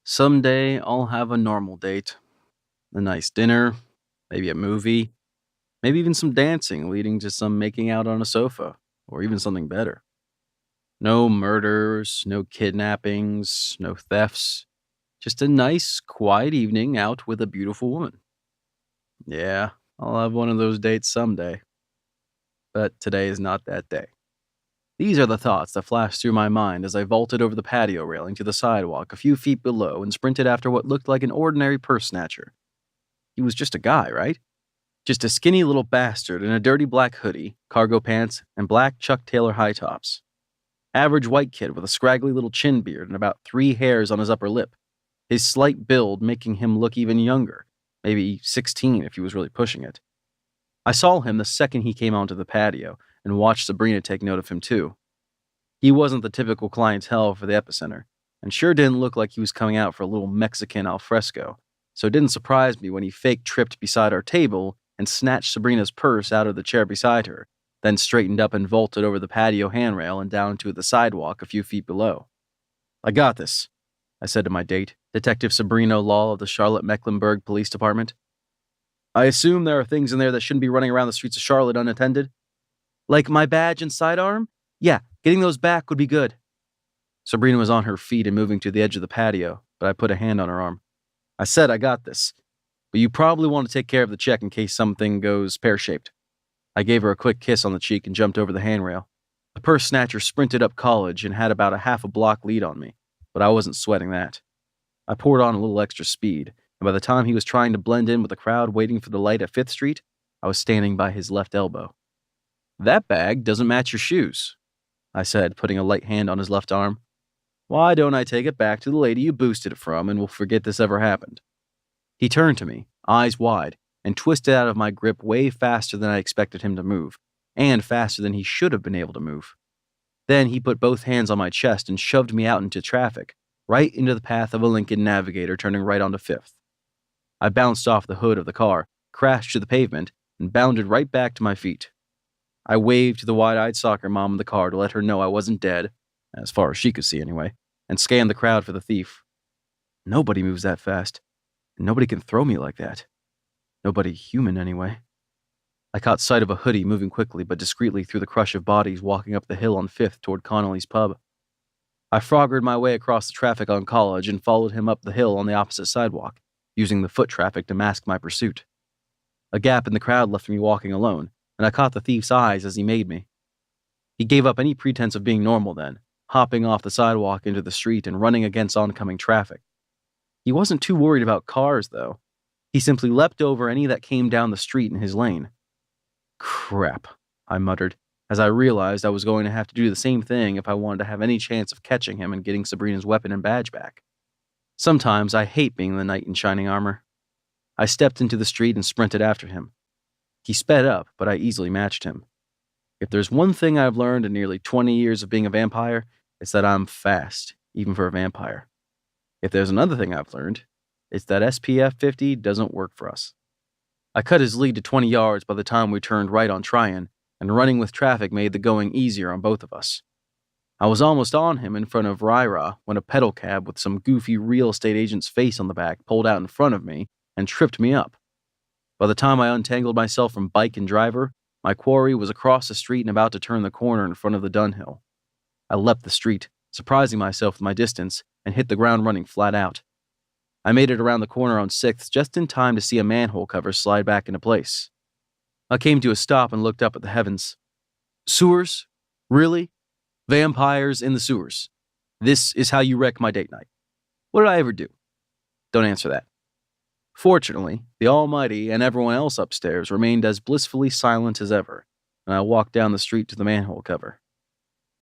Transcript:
Someday I'll have a normal date. A nice dinner, maybe a movie, maybe even some dancing leading to some making out on a sofa, or even something better. No murders, no kidnappings, no thefts. Just a nice, quiet evening out with a beautiful woman. Yeah, I'll have one of those dates someday. But today is not that day. These are the thoughts that flashed through my mind as I vaulted over the patio railing to the sidewalk a few feet below and sprinted after what looked like an ordinary purse snatcher. He was just a guy, right? Just a skinny little bastard in a dirty black hoodie, cargo pants, and black Chuck Taylor high tops. Average white kid with a scraggly little chin beard and about 3 hairs on his upper lip. His slight build making him look even younger, maybe 16 if he was really pushing it. I saw him the second he came onto the patio and watched Sabrina take note of him too. He wasn't the typical clientele for the epicenter, and sure didn't look like he was coming out for a little Mexican alfresco, so it didn't surprise me when he fake tripped beside our table and snatched Sabrina's purse out of the chair beside her, then straightened up and vaulted over the patio handrail and down to the sidewalk a few feet below. "I got this," I said to my date, Detective Sabrina Law of the Charlotte Mecklenburg Police Department. "I assume there are things in there that shouldn't be running around the streets of Charlotte unattended? Like my badge and sidearm? Yeah, getting those back would be good." Sabrina was on her feet and moving to the edge of the patio, but I put a hand on her arm. "I said I got this, but you probably want to take care of the check in case something goes pear-shaped." I gave her a quick kiss on the cheek and jumped over the handrail. The purse snatcher sprinted up college and had about a half a block lead on me, but I wasn't sweating that. I poured on a little extra speed, and by the time he was trying to blend in with the crowd waiting for the light at 5th Street, I was standing by his left elbow. "That bag doesn't match your shoes," I said, putting a light hand on his left arm. "Why don't I take it back to the lady you boosted it from and we'll forget this ever happened?" He turned to me, eyes wide, and twisted out of my grip way faster than I expected him to move, and faster than he should have been able to move. Then he put both hands on my chest and shoved me out into traffic, right into the path of a Lincoln Navigator turning right onto 5th. I bounced off the hood of the car, crashed to the pavement, and bounded right back to my feet. I waved to the wide-eyed soccer mom in the car to let her know I wasn't dead, as far as she could see anyway, and scanned the crowd for the thief. Nobody moves that fast, and nobody can throw me like that. Nobody human, anyway. I caught sight of a hoodie moving quickly but discreetly through the crush of bodies walking up the hill on 5th toward Connolly's pub. I froggered my way across the traffic on College and followed him up the hill on the opposite sidewalk, using the foot traffic to mask my pursuit. A gap in the crowd left me walking alone, and I caught the thief's eyes as he made me. He gave up any pretense of being normal then, hopping off the sidewalk into the street and running against oncoming traffic. He wasn't too worried about cars, though. He simply leapt over any that came down the street in his lane. "Crap," I muttered, as I realized I was going to have to do the same thing if I wanted to have any chance of catching him and getting Sabrina's weapon and badge back. Sometimes I hate being the knight in shining armor. I stepped into the street and sprinted after him. He sped up, but I easily matched him. If there's one thing I've learned in nearly 20 years of being a vampire, it's that I'm fast, even for a vampire. If there's another thing I've learned, it's that SPF 50 doesn't work for us. I cut his lead to 20 yards by the time we turned right on Tryon, and running with traffic made the going easier on both of us. I was almost on him in front of Ryra when a pedal cab with some goofy real estate agent's face on the back pulled out in front of me and tripped me up. By the time I untangled myself from bike and driver, my quarry was across the street and about to turn the corner in front of the Dunhill. I leapt the street, surprising myself with my distance, and hit the ground running flat out. I made it around the corner on 6th just in time to see a manhole cover slide back into place. I came to a stop and looked up at the heavens. Sewers? Really? Vampires in the sewers. This is how you wreck my date night. What did I ever do? Don't answer that. Fortunately, the Almighty and everyone else upstairs remained as blissfully silent as ever, and I walked down the street to the manhole cover.